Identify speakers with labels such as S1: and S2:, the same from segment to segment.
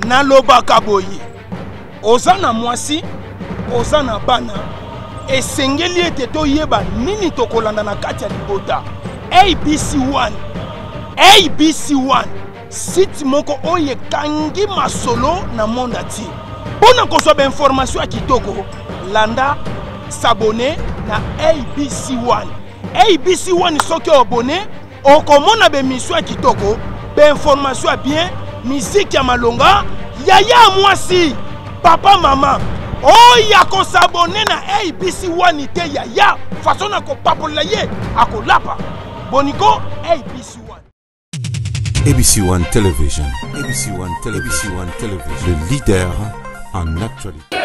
S1: nalobaka boye oza na mwasi oza na bana esengeli ete toyeba nini tokolanda na kati ya libota. ABC1 site moko oye kangi masolo na monde ati mpona kozwa bainformation ya kitoko landa s'abonner na ABC1 soki obone okomona bemission ya kitoko bainformation ya bien musique ya malonga yaya mwasi papa mama oya ko s'abonner na ABC1 te yaya façon na ko papola ye akolapa boniko ABC1
S2: ABC1 Television. ABC1 Television. Le leader en actualité.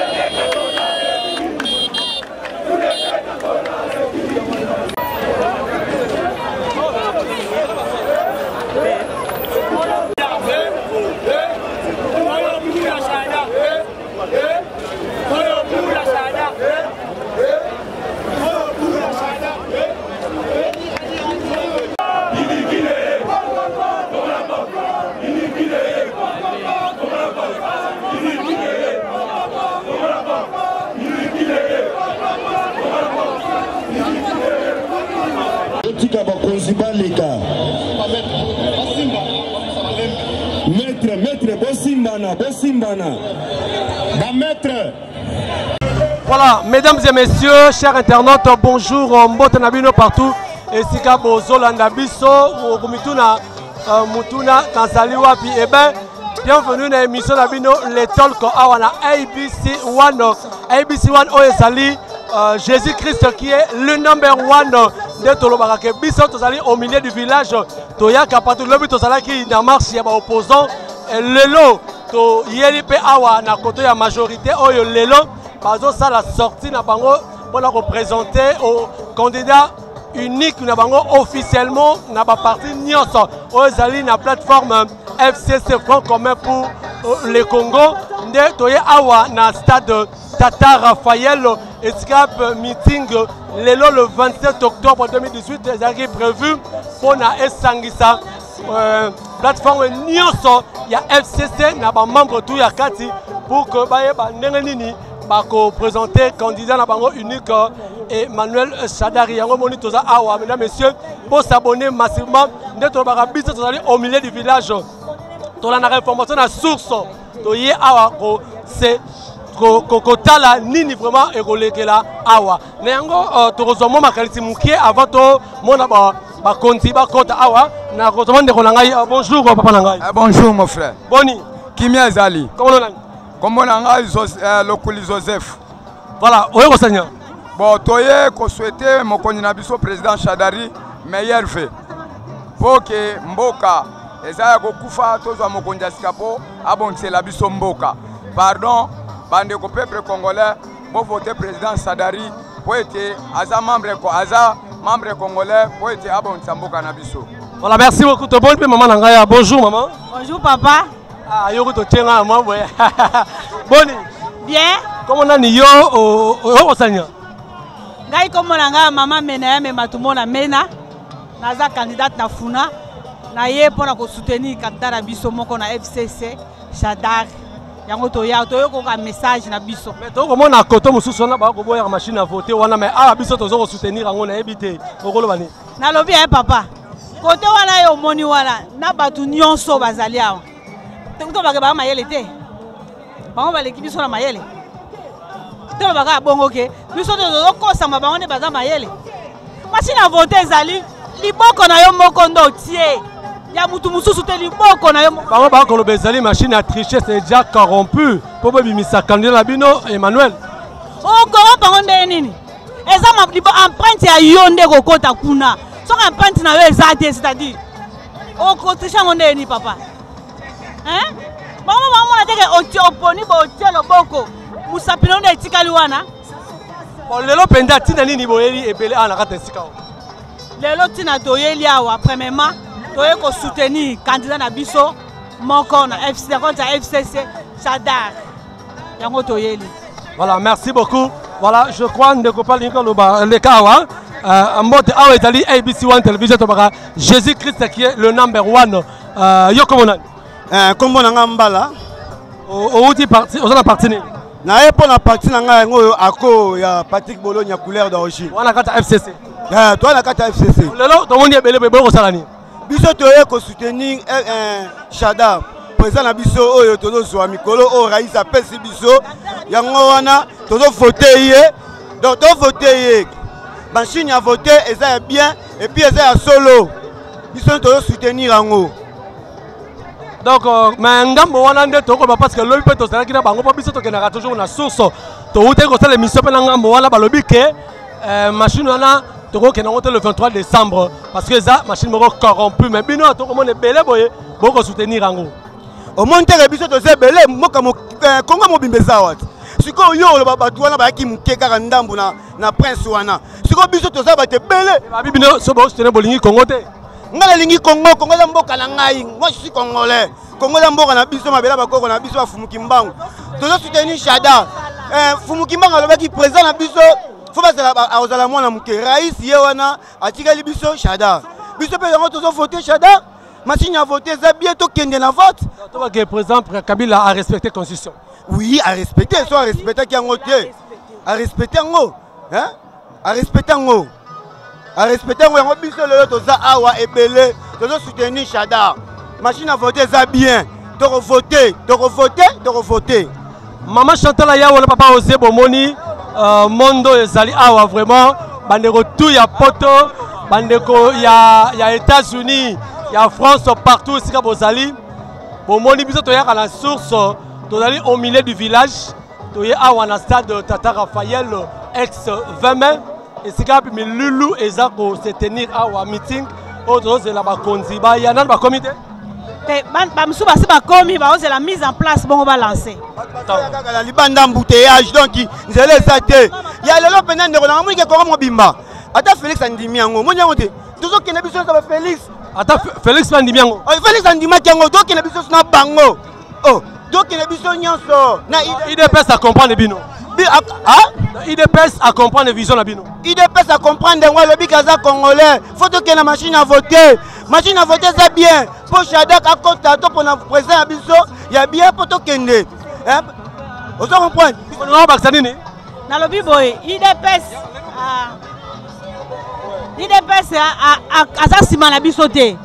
S3: Voilà, mesdames et messieurs, chers internautes, bonjour, Mbotenabino partout. Et Sika Bozolanda Biso, Mumituna, Mutuna, Tanzaliwa, puis eh ben, bienvenue dans l'émission Nabino, les talks à ABC1 Oyesali, Jésus-Christ qui est le number one de Tolobarake. Biso, Tozali au milieu du village, Toya Kapatou, le but Tozala qui n'a marche, il y a opposant, Lelo, To Yelipe Awa, na koto ya majorité, Oyo Lelo. Ça la sortie na bango pour la représenter au candidat unique na bango officiellement na ba parti nyonso ozali na plateforme FCC Front commun pour le Congo nde toye awa na stade Tata Raphaël escape meeting lelo le 27 octobre 2018 ezali prévu pour na esangisa plateforme nyonso ya FCC na ba membre tout ya kati pour que ba yeba ndenge nini bako présenter candidat na bango unique Emmanuel Chadari yango moni toza awa mesdames messieurs pour s'abonner massivement ndeto barabiso tozali au milieu du village tola na information na source toye awa ko c'est kokotala nini vraiment ekolekela awa na yango tokozoma makalisi mukie avant to mona ba konti ba kota awa na kozoma ndeko na ngai bonjour papa na ngai
S4: bonjour mon frère
S3: boni
S4: kimia ezali
S3: comment on
S4: Comme on a le Joseph.
S3: Voilà, oui, Seigneur.
S4: Bon, toye ko souhaiter mon candidat président Chadari meilleur fait. Pour que Mboka ezaya ko kufa tozwa mon candidat sikapo abonse la biso Mboka. Pardon, bande ko peuple congolais pour voter président Chadari pour être membre congolais pour être abonse Mboka na biso.
S3: Voilà, merci beaucoup. To bon maman Nangaya. Bonjour maman.
S5: Bonjour papa.
S3: Ah, yo to tchenga maman boy. Boni.
S5: Bien.
S3: Comment on a ni yo au Seigneur.
S5: Ngai comme nanga maman mena me matumona mena. Naza candidate na funa. Na ye pona ko soutenir candidat na biso moko na FCC Chadar. Yango to ya to yo ko ka message na biso.
S3: Mais to comment na koto mususu na ba ko boya machine à voter wana mais ah biso to zo soutenir ngo na ebité. Okolo bani.
S5: Na lobi papa. Kote wana yo moni wana na batu nyonso bazali awa. Tout va ba mayele te. Bango ba l'équipe sur la mayele. Tout va ba bongo ke. Biso to ko sama bango ne baza mayele. Machine à voter zali liboko na yo moko ndo tie. Ya mutu mususu te liboko na yo.
S3: Bango ba ko lo bezali machine à tricher c'est déjà corrompu. Po ba bimisa candidat la bino Emmanuel.
S5: O ko bango nde nini? Eza ma empreinte ya yo nde ko kota kuna. So empreinte na yo ezate c'est-à-dire. O ko tricher nde ni papa. Hein? Maman on a dit que oponi bo tielo boko. Musapino de tikali wana.
S3: Bon lelo penda tina nini boyeli ebele ana kata sika.
S5: Lelo tina toyeli awa premièrement toye ko soutenir candidat na biso moko na FC contre FCC Chadar. Yango toyeli.
S3: Voilà, merci beaucoup. Voilà, je crois ne pas le kawa. Mbote awa etali ABC1 Television tobaka Jésus-Christ qui est le number one. Yo comment on
S6: Comme on a mbala,
S3: outi parti oza na parti ni
S6: na ye mpo na parti na ngai yango ako ya Patrick Bologne ya couleur d'origine
S3: wana kata FCC
S6: toi na kata FCC
S3: lelo tomoni ebele boye kosala nini
S6: biso toye kosoutenir Shada président na biso oyo tozozwa mikolo oyo rais apesi biso yango wana tozovote ye donc tovote ye machine ya vote eza ya bien et puis eza ya solo biso tozosoutenir yango
S3: donc mais ngambo wana nde tokoba parce que lobi mpe tozalaki na bango mpo biso tokendaka toujours na source toutaki kosala émission mpe na ngambo wana balobi ke machine wana tokokenda yango te le 23 décembre parce que eza machine moko corrompu mais bino tokomona ebele boye bokosoutenir yango
S6: omoni teke biso toza ebele kongo mobimba eza wati sikoyo yo oloba bato wana bayaki moke kaka ndambu na prince wana sikoyo biso toza bato ebele
S3: babi bino so bosoutenir bolingi kongo te
S6: ngai nalingi kongo eza mboka na ngai moi je suis congolais kongo eza mboka na biso mabela bakoko na biso bafumuki mbangu tozosoutenir Shada fumuki mbangu alobaki président na biso fo bazala akozala mwana moke rais ye wana atikali biso Shada biso mpe yango tozovote Shada machine ya vote eza bien tokende na vote
S3: tobake président Kabila a respecté constitution
S6: oui a respecté so a respectaki yango te a respecté yango a respecté yango yango biso lelo toza awa ebele tozosoutenir Shada machine à voter eza bien tokovote
S3: Maman Chantal ya wala papa Osé bomoni mondo ezali awa vraiment bandeko tout ya poto bandeko ya États-Unis ya France partout sika bozali bomoni biso toyaka na source tozali au milieu du village toye awa na stade Tata Raphaël ex 20 mai esika pi milulu eza ko se tenir awa meeting o tozela bakonzi ba ya nan ba comité
S5: bamisusu basi bakomi baoze la mise en place bongo balancer
S6: kaka na libanda embouteillage donc nzela eza te ya lelo pena ndeko na moni ke kongo mobimba ata Félix andimi yango moni yango te tozokende biso na Félix
S3: ata Félix andimi yango
S6: Félix andimaki yango tokende biso na bango tokende biso nyonso na
S3: IDPS a comprendre bino IDPS a comprendre vision na bino
S6: IDPS a comprendre ngo lobi kaza congolais faut tokende machine à voter ça bien pour Shada akota to pour na président biso ya bien pour tokende on comprend
S3: on va nini
S5: na lobi boy IDPS aza sima na biso te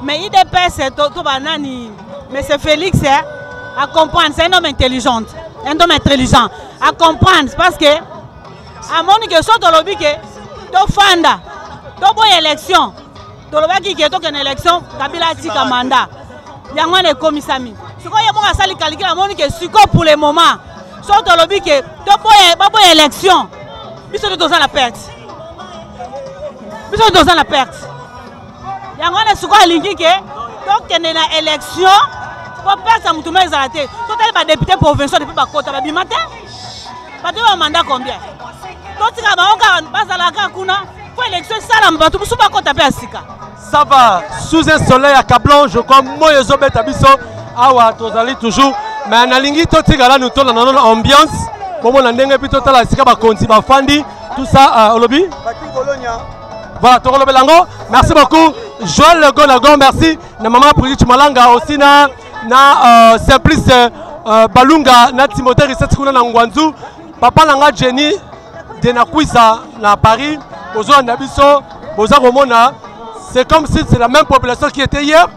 S5: mais IDPS to banani mais c'est Félix à comprendre c'est un homme intelligent à comprendre parce que à mon que so to lobi ke to fanda to boy élection to lobi ke to ken élection Kabila tika mandat yango ne komisami siko ye bonga sali calcul à mon que siko pour le moment so to lobi ke to boy élection biso to za la perte yango ne siko alingi ke to ken na élection pour perdre mutu meza te to tali ba député provincial depuis ba kota ba bimate ba to mandat combien to tika ba onka bazala ka kuna pour élection sala mbatu musu ba kota pe asika
S3: ça va sous un soleil accablant je crois moyezo beta biso awa tozali toujours mais nalingi to tika la nous tona na ambiance bomo na ndenge pito tala sika ba konti ba fandi tout ça olobi
S6: Patrick Bologne
S3: voilà tokolobe lango merci beaucoup Joël Gonagon merci na maman Brigitte Malanga aussi na Simplice Balunga na Timothée Risset kuna na Ngwanzu papa nanga Jenny de Nakwisa na Paris bozo na biso bozo komona c'est comme si c'est la même population qui était hier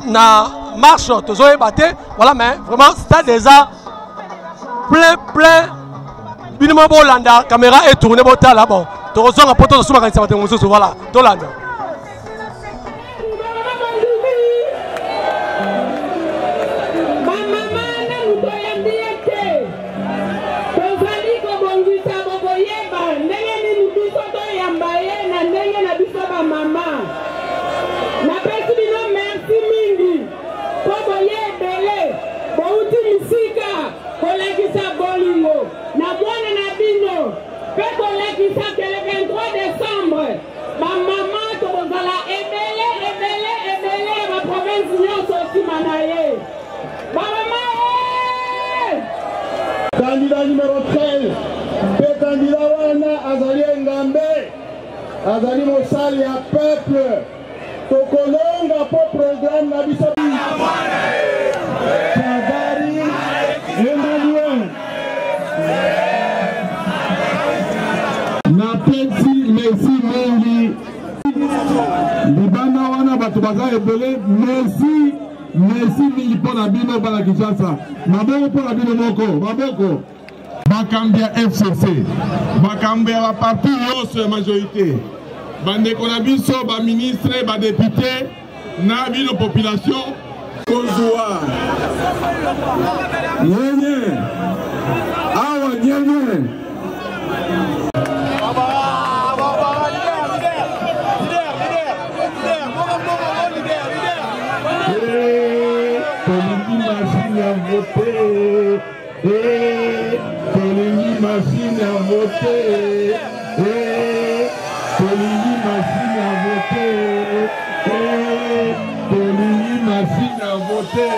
S3: na marche tozo baté voilà mais vraiment stade déjà plein binimo bolanda caméra est tournée botala bon tozo nga poto suma kanisa baté mususu voilà tolanda
S7: Candidat numéro 13, le candidat Wana Azali Ngambe, Azali Mosali à peuple, Tokolonga pour programme Nabisabi. ebele merci mingi mpona bino bana Kinshasa maboko mpona bino maboko bakambi ya FCC bakambi ya baparti nyonso ya majorité bandeko na biso baministre badepute na bino population kozwa nyenye awa nyenye Tolingi machine à voter. Tolingi machine à voter. Tolingi machine à voter.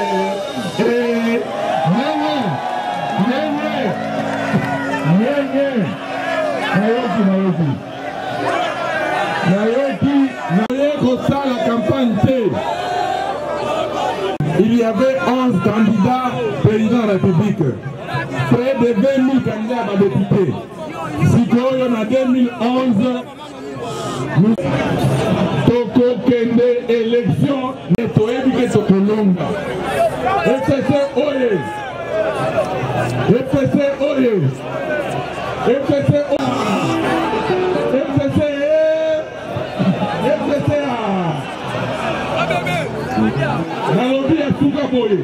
S7: La campagne. Il y avait 11 candidats présidents de la République. Près de 20 000 candidats à députés. Si on a 2011, nous avons une élection nettoyée de Colomba. FCC Oye. FCC Oye. FCC Oye. FCC Nalobi ya Tuka Boye.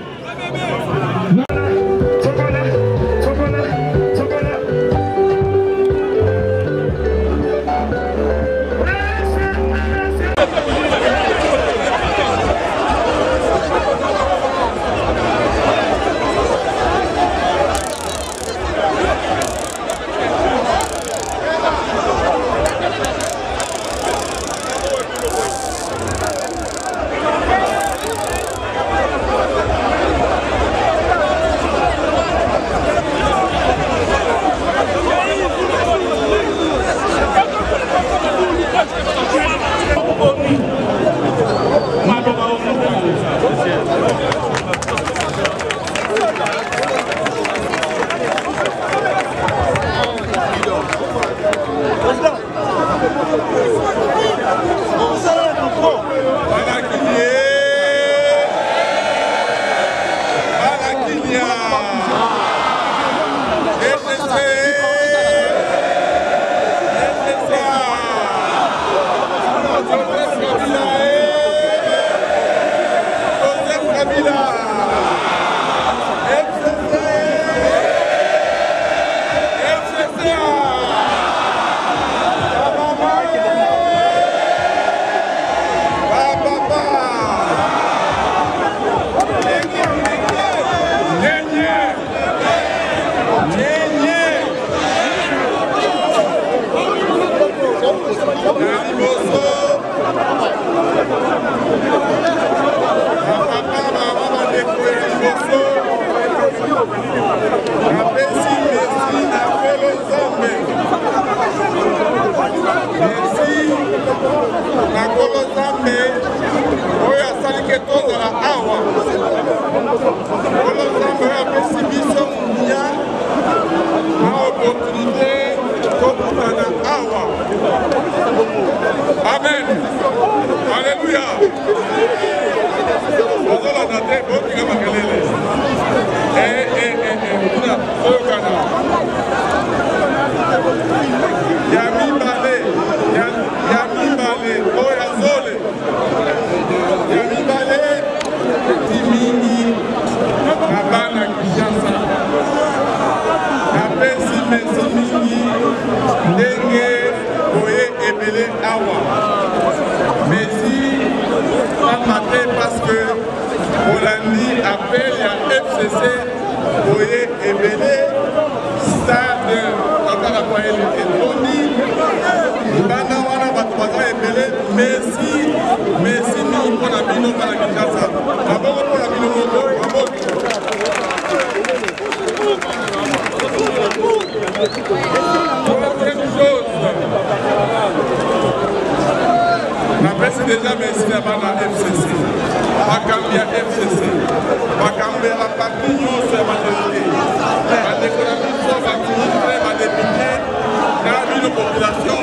S7: Amen. Alléluia. Parce que Holandi appelle à FCC Boye Ebele stade Akarakwele Etoni Bana wana batwaza Ebele merci ni pour la bino para Kinshasa maboko pour la bino maboko Troisième chose Merci déjà, merci d'abord à la FCC. Bakambi à FCC. Bakambi à la partie de la majorité. La décoration va ministre, va député, dans une population.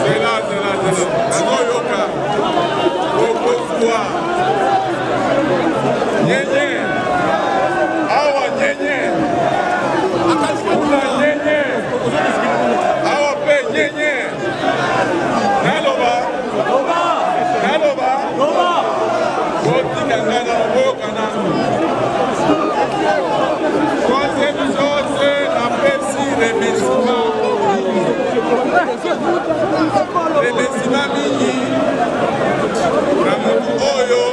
S7: C'est là. Troisième chose, remerciement mingi na motu oyo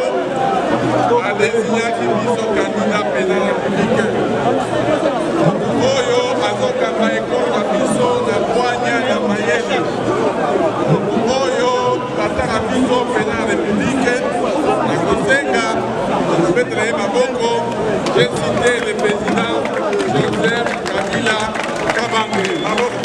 S7: adesignaki biso kandida pena ya publike motu oyo azokanga ekolo na biso na bwanya ya mayele motu oyo bataka biso pena ya republike na kosenga kometre ye maboko je cite le président Joseph Kabila Kabange maboko.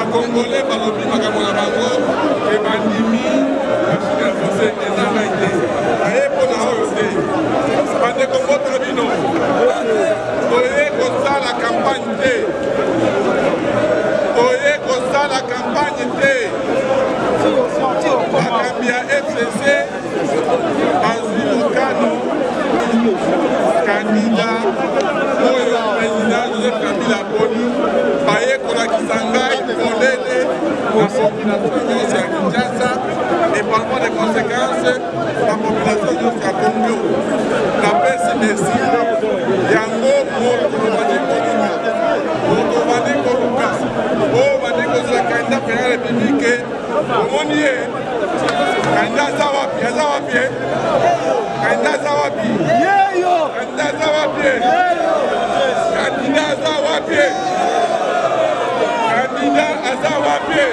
S7: Congolais balobi makambo na bango ebandimi Afrique Français ezanga ete aye mpona oyo te bandeko mbotala bino toye kosala campagne te toye kosala campagne te bakambi ya FCC bazwi mokano kandida oyo président Joseph Kabila aponi baye kolakisa ngai polele na population nyonso ya Kinshasa et par rapport des conséquences la population nyonso ya Congo napesi merci yango motovandi koluka motovandi koluka oyo bandi kozala kandida pena ya république omoni ye kandida aza wapi aza wapi kandida aza wapi kandida aza wapi kandida aza wapi kandida aza wapi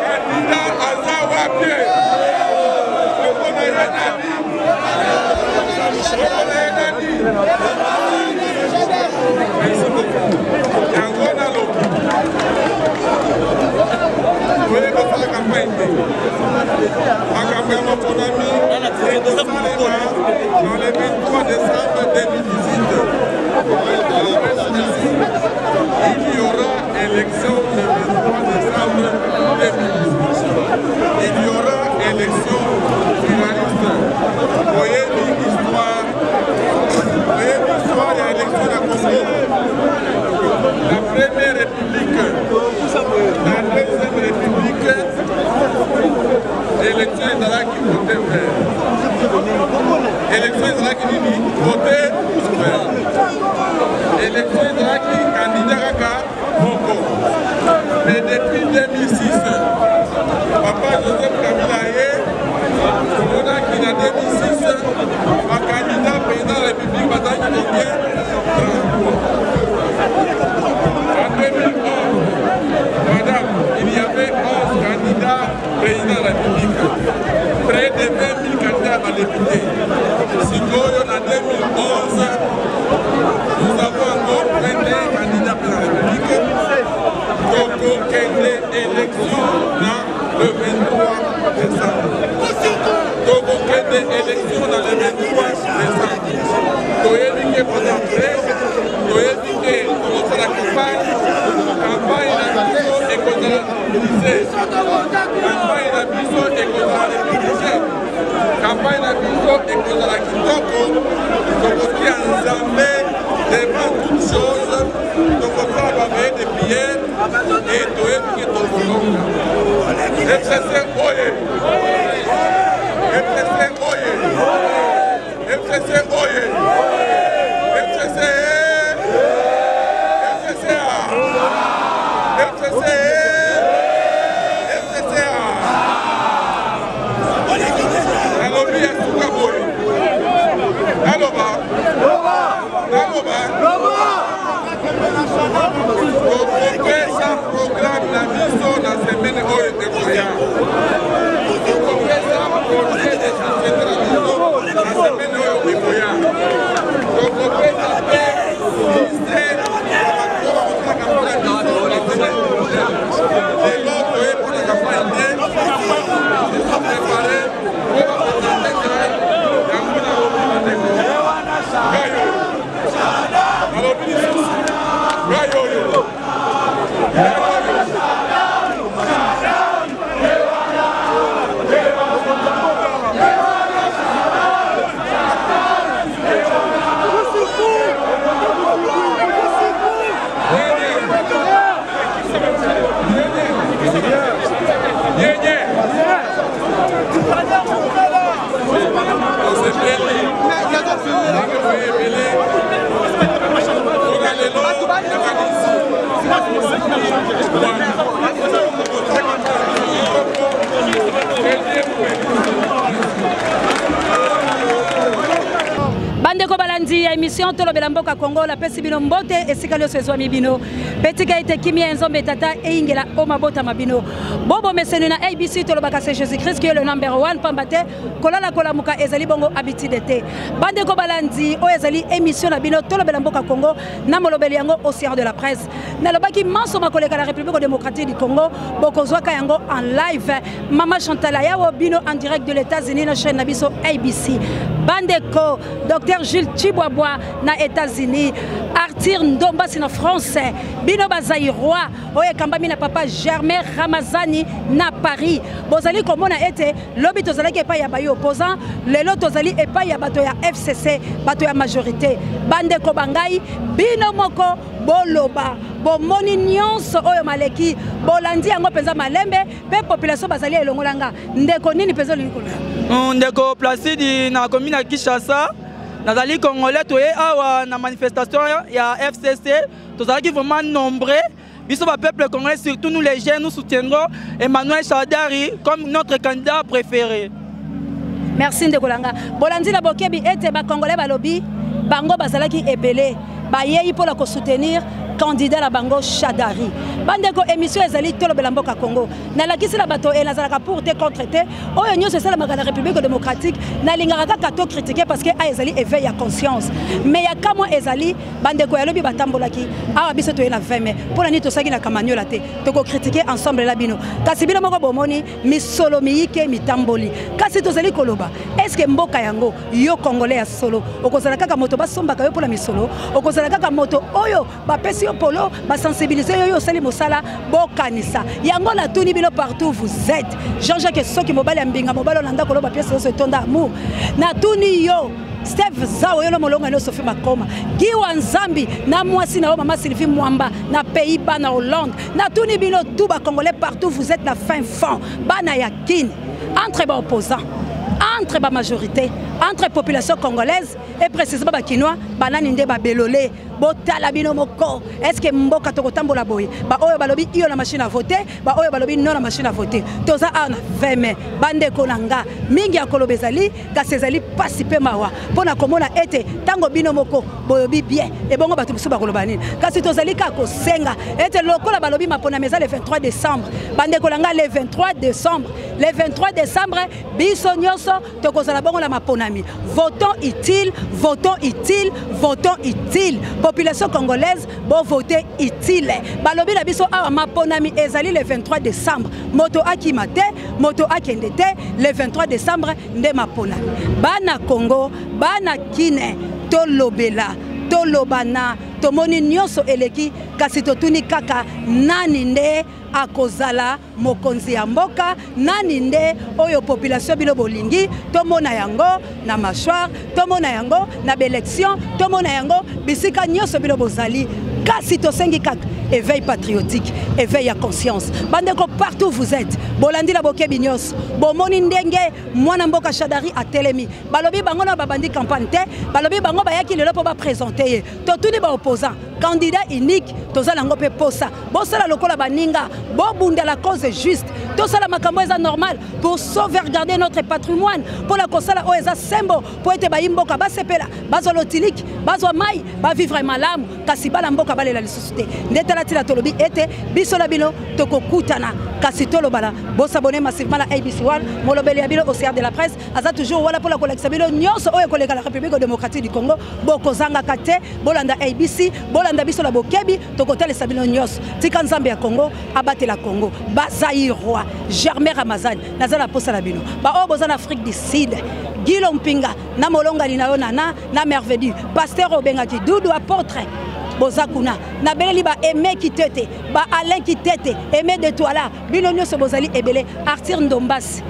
S7: kandida aza wapi okona ye nani okona ye nani merci beaucoup yango nalobi oye kosala campagne te makambo ya moponami ekosalema dans le 23 décembre 2018 il y aura élection le 23 décembre 2018 il y aura élection finaliste oyebi histoire ya élection na Congo la première république la deuxième république élection ezalaki vote vert élection ezalaki nini vote vert élection ezalaki candidat kaka moko mais depuis 2006 papa Joseph Kabila ye tomonaki na 2006 bacandidat président de la république bazalaki combien 33 en 2011 madame il y avait 11 candidats président de la république près de 20 000 candidats à député sikoyo na 2011 nous avons encore 21 candidats pour la République. Donc, quelle élection dans le 23 décembre. Donc, quelle élection dans le 23 décembre. Toyebi pour après, Toyebi pour la campagne la biso et contre la lycée. Campagne la biso et contre la républicaine. Campagne la biso et contre la kitoko. Donc, qui a ensemble devant toutes choses, donc on va avoir des prières et tout est au fond. FCC Oye! FCC Oye! FCC Oye! FCC! FCC! FCC! FCC! Alobi ya suka boy. Aloba. Programme la mission dans la semaine où il est
S8: ya émission tolobela mboka Congo la pesi bino mbote esika lyo sezwa mibino petika ite kimia enzombe tata eingela o mabota mabino bobo mesenu na ABC tolobaka c'est Jésus-Christ qui est le number 1 pambate kolala kolamuka ezali bongo habitude te bande ko balandi o ezali émission na bino tolobela mboka Congo na molobeli yango au sein de la presse na lobaki manso makoleka la République démocratique du Congo bokozwaka yango en live Mama Chantal Ayawo bino en direct de l'États-Unis na chaîne nabiso ABC Bandeko Dr Jules Chibwabwa na États-Unis Arthur Ndombasi na France bino bazairoi oye kambami na papa Germain Ramazani na Paris bozali komona ete lobi tozalaki epai ya bayo opposant lelo tozali epai ya bato ya FCC bato ya majorité bandeko bangai bino moko boloba bomoni nyonso oyo maleki bolandi yango penza malembe pe population bazali elongolanga ndeko nini penza likolo
S9: ndeko Placide na commune ya Kinshasa nazali congolais toye awa na manifestation ya FCC tozalaki vraiment nombreux biso ba peuple congolais surtout nous les jeunes nous soutiendrons Emmanuel Shadari comme notre candidat préféré.
S8: Merci ndeko langa bolandi la bokebi ete ba congolais balobi bango bazalaki ebele bayei pour la soutenir candidat la bango Shadari bandeko émission ezali tolobela mboka Congo na lakisi la bato et nazalaka pour te contre te oyo nyonso sala la République démocratique na lingaka kaka to critiquer parce que a ezali éveil à conscience mais ya kamo ezali bandeko yalobi batambolaki awa biso to na 20 mai pour nani to saki na kamanyola te to ko critiquer ensemble la bino kasi bino moko bomoni misolo miyike mitamboli kasi tozali koloba est-ce que mboka yango yo congolais ya solo okozala kaka moto basombaka yo pour la misolo okozala kaka moto oyo bapesi polo ba sensibiliser yo sali mosala bokanisa yango na tuni bino partout vous êtes Jean-Jacques Soki mobali mbinga mobali landa kolo ba pièce se tonda amour na tuni yo Steve Zao yo molonga no Sophie Makoma Giwa Nzambi na mwasi na mama Sylvie Mwamba na Pays-Bas na Hollande na tuni bino tout ba congolais partout vous êtes na fin fond bana yakine entre ba opposants entre la majorité, entre la population congolaise et précisément les Kinois, banani nde ba belolé, botala bino moko. Est-ce que mboka tokotambola boy? Ba oyo balobi iyo la machine à voter, ba oyo balobi non la machine à voter. Toza ana veme, bande konanga, mingi ya kolobezali, kasezali pasipe mawa. Pona komona ete tango bino moko boyobi bien et bongo batu musu ba kolobani. Kasi tozali ka ko senga, ete lokola balobi mapona meza le 23 décembre. Bande kolanga le 23 décembre. Le 23 décembre, biso nyonso tokozala bongo la maponami. Votons utile, votons utile, votons utile. Population congolaise, bon voter utile. Balobi la biso awa maponami ezali le 23 décembre. Moto akimate, moto akendete, le 23 décembre nde maponami. Bana Congo, bana Kine, tolobela, tolobana, tomoni nyonso eleki kasi totuni kaka nani nde akozala mokonzi ya mboka nani nde oyo population bino bolingi tomona yango na mâchoire tomona yango na bélection tomona yango bisika nyonso bino bozali kasi tosengi kaka éveil patriotique éveil à conscience bandeko partout vous êtes bolandi la bokebi nyonso bomoni ndenge mwana mboka Shadari a telemi balobi bango na babandi campagne te balobi bango bayaki lelo po ba présenter ye totuni ba opposant candidat unique tozala ngo pe posa bosala lokola baninga bobunda la cause juste tosala makambo eza normal pour sauvegarder notre patrimoine pour la kosala o eza sembo pour ete bayimboka basepela bazwa lotiliki bazwa mai ba vivre malamu kasi bala mboka balela lisusu te ndetala tila tolobi ete biso la bino tokokutana kasi tolobala bosabone massivement la ABC1 molobeli ya bino au CR de la presse aza toujours wala pour la collection bino nyonso oyo koleka la République démocratique du Congo bokozanga kate bolanda ABC bolanda biso la bokebi tokotala sabino nyonso tika nzambe ya Congo abate la Congo bazairoi Germain Ramazani nazala posa la bino ba oyo boza na Afrique du Sud Gilo Mpinga na molonga linayo nana na merveilleux pasteur obengaki Doudou apôtre bozakuna na beleli ba Aimé Kitete ba Alain Kitete Aimé de Toila bino nyonso bozali ebele Arthur Ndombasi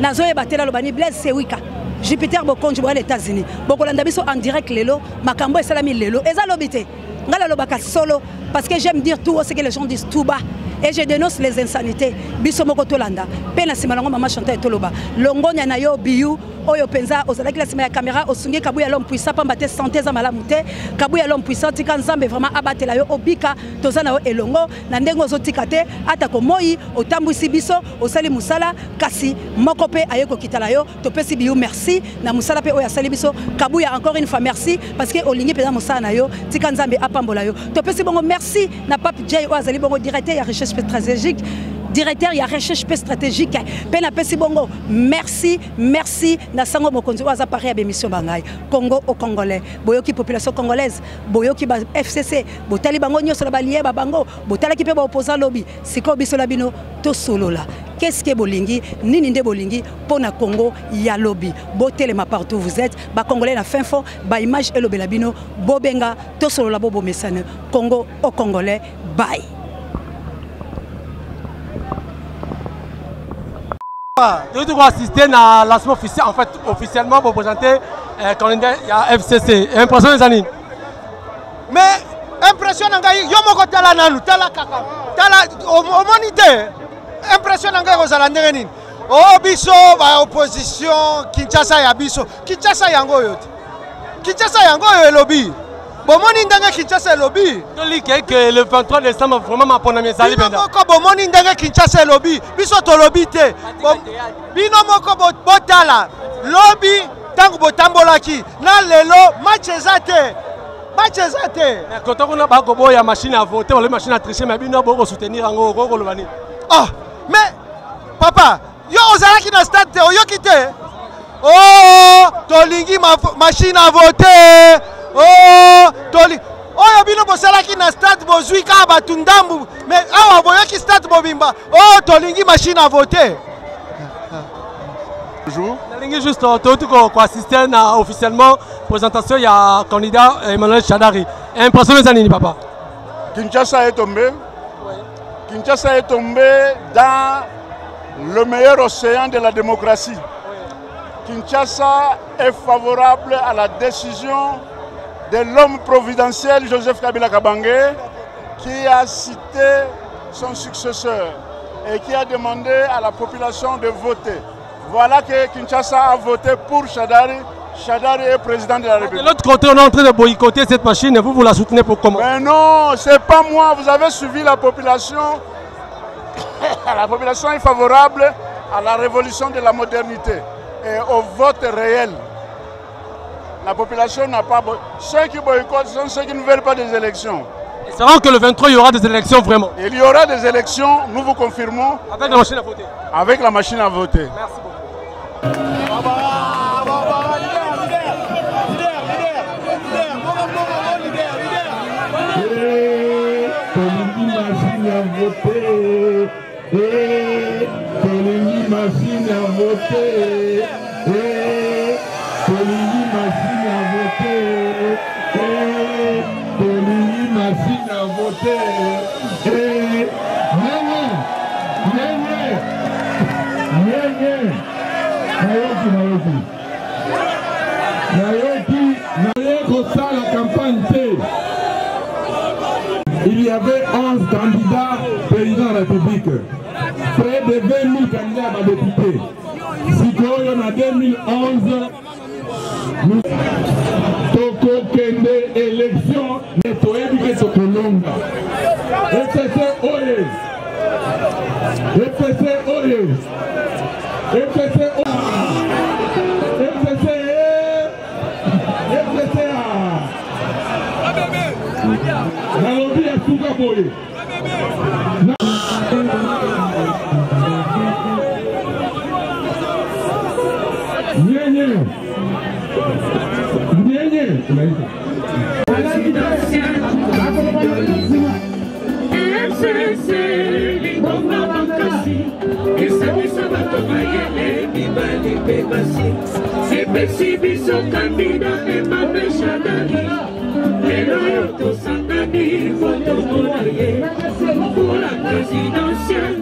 S8: nazoye batela lobani Blaise Sewika Jupiter Bokonji bo les États-Unis bokolanda biso en direct lelo makambo esalami lelo eza lobité ngala lobaka solo parce que j'aime dire tout ce que les gens disent tout bas et je dénonce les insanités biso moko tolanda pe na simalango mama Chantal toloba longonya na yo biyu oyo penza ozalaki la sima ya caméra osungi Kabuya l'homme puissant pamba te santé za malamu te Kabuya l'homme puissant tika nzambe vraiment abatela yo obika tozana yo elongo na ndengo ozotika te atako moi otambwisi biso osali musala kasi moko pe ayeko kitala yo topesi biyo merci na musala pe oyo asali biso Kabuya encore une fois merci parce que olingi peza musala na yo tika nzambe apambola yo topesi bongo merci na Pape J azali bongo directeur ya recherche stratégique directeur ya recherche stratégique pena pesi bongo merci na sango mokonzi oza pare ya bémission bangai Congo au Congolais boyoki population congolaise boyoki ba FCC botali bango nyoso la balie ba bango botala ki pe ba opposant lobby siko biso la bino to solola qu'est-ce que bolingi nini nde bolingi pona Congo ya lobby botelema partout vous êtes ba congolais na fin fond ba image et lobby la bino bobenga to solola bobo mesane Congo au Congolais bye.
S3: Tu dois assister à lancement officiel, en fait, officiellement pour présenter candidat à FCC. Impression des années.
S1: Mais impression ngai yo moko tala nanu tala kaka tala omonite impression ngai kozala ndenge nini o biso ba opposition Kinshasa ya biso Kinshasa yango yo Kinshasa yango yo elobi bomoni ndenge Kinshasa elobi
S3: que le 23 décembre vraiment ma pona mesali benda
S1: moko bomoni ndenge Kinshasa elobi biso to lobi te bino moko botala lobi tangu botambolaki na lelo match ezate
S3: quand on a bagobo ya machine à voter ou les machines à tricher mais bino boko soutenir ngo ko lobani
S1: ah mais papa yo ozalaki na stade te oyoki te oh tolingi machine à voter oh toli oyo bino bosalaki na stade bozwi ka batu ndambu mais awa boyoki stade bobimba oh tolingi machine à voter.
S3: Bonjour. Nalingi juste ko assister na officiellement présentation ya candidat Emmanuel Shadari. Impression des années papa.
S10: Kinshasa est tombé. Kinshasa est tombé dans le meilleur océan de la démocratie. Kinshasa est favorable à la décision de l'homme providentiel Joseph Kabila Kabange qui a cité son successeur et qui a demandé à la population de voter. Voilà que Kinshasa a voté pour Shadari. Shadari est président de la République.
S3: De l'autre côté, on est en train de boycotter cette machine et vous la soutenez pour comment?
S10: Mais non, c'est pas moi. Vous avez suivi la population. La population est favorable à la révolution de la modernité et au vote réel. La population n'a pas... Ceux qui boycottent sont ceux qui ne veulent pas des élections.
S3: Espérons que le 23, il y aura des élections vraiment.
S10: Il y aura des élections, nous vous confirmons.
S3: Avec la machine à voter.
S10: Avec la machine à voter.
S3: Merci beaucoup.
S7: Machine à voter. Machine à voter. Machine à voter. La campagne il y avait 11 candidats présidents de la République. Près de 20 000 candidats à députés. Si on a 2011, nous Toko Kende élection nettoyée sur Colomba. FCC Oye. FCC Oye. FCC Oye. FCC Nalobi ya Tuka Boye.
S11: C'est possible son candidat Emmanuel Shadari. Lelo tosangani voto monaye pour la présidentielle.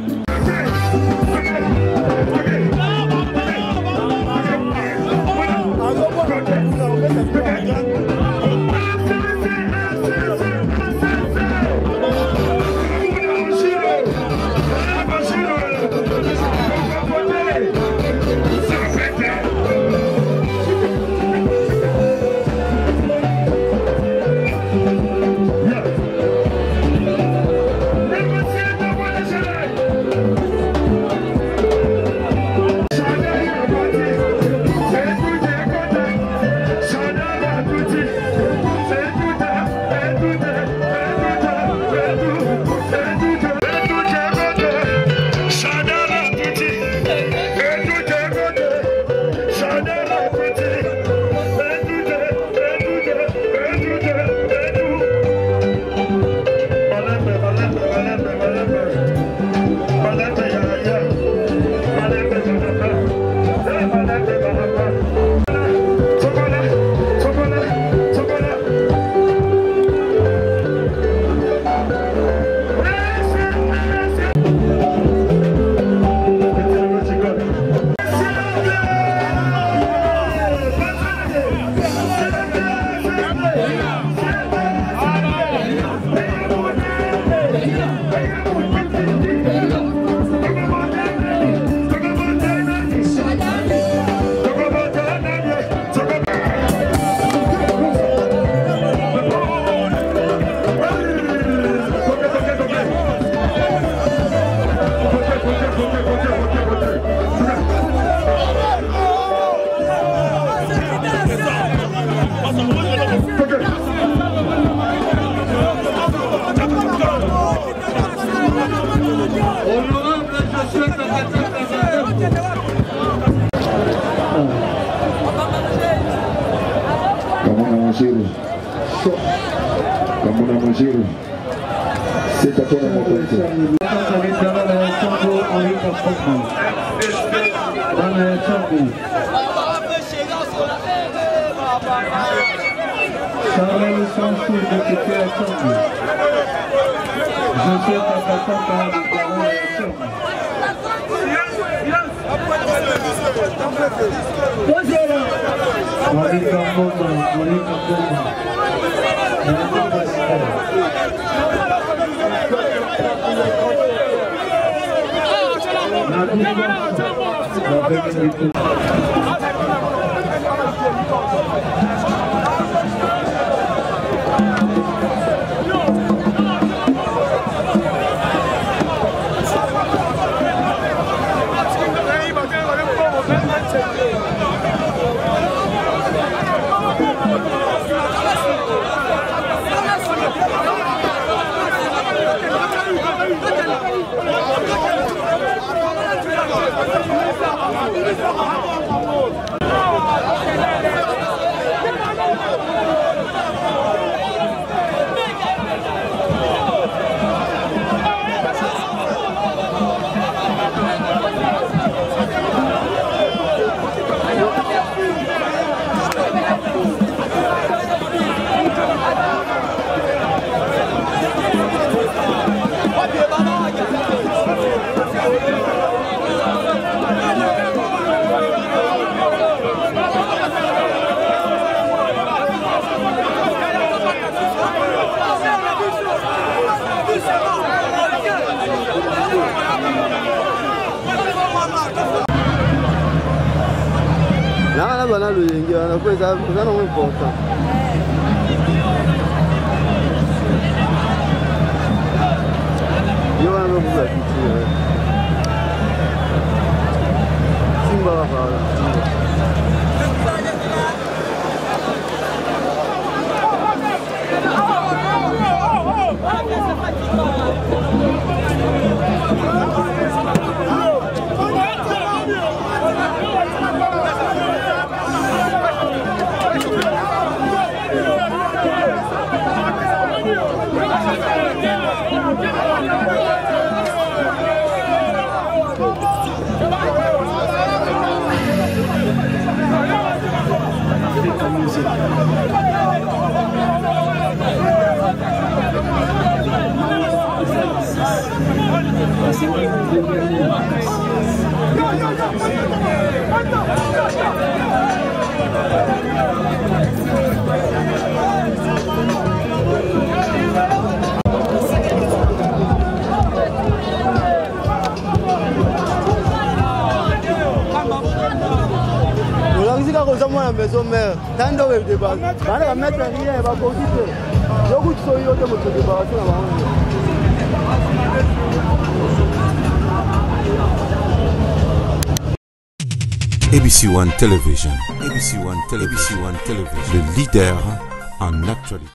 S7: Majiro. Kamuna Majiro. C'est à toi la montée.
S12: Charles Sansou de Kéké à Tchangou. José Takataka de Garo à Tchangou. Monica Mboma, Monica Mboma.
S6: Là, voilà le yengue, on a fait ça, c'est non important. Il y a un peu de culture. Simba va faire.
S13: La maison mère, tant de débat. On va mettre rien, on va profiter. Je vous dis que je vais me débarrasser
S2: là-bas. ABC One Television. ABC One Television. Le leader en actualité.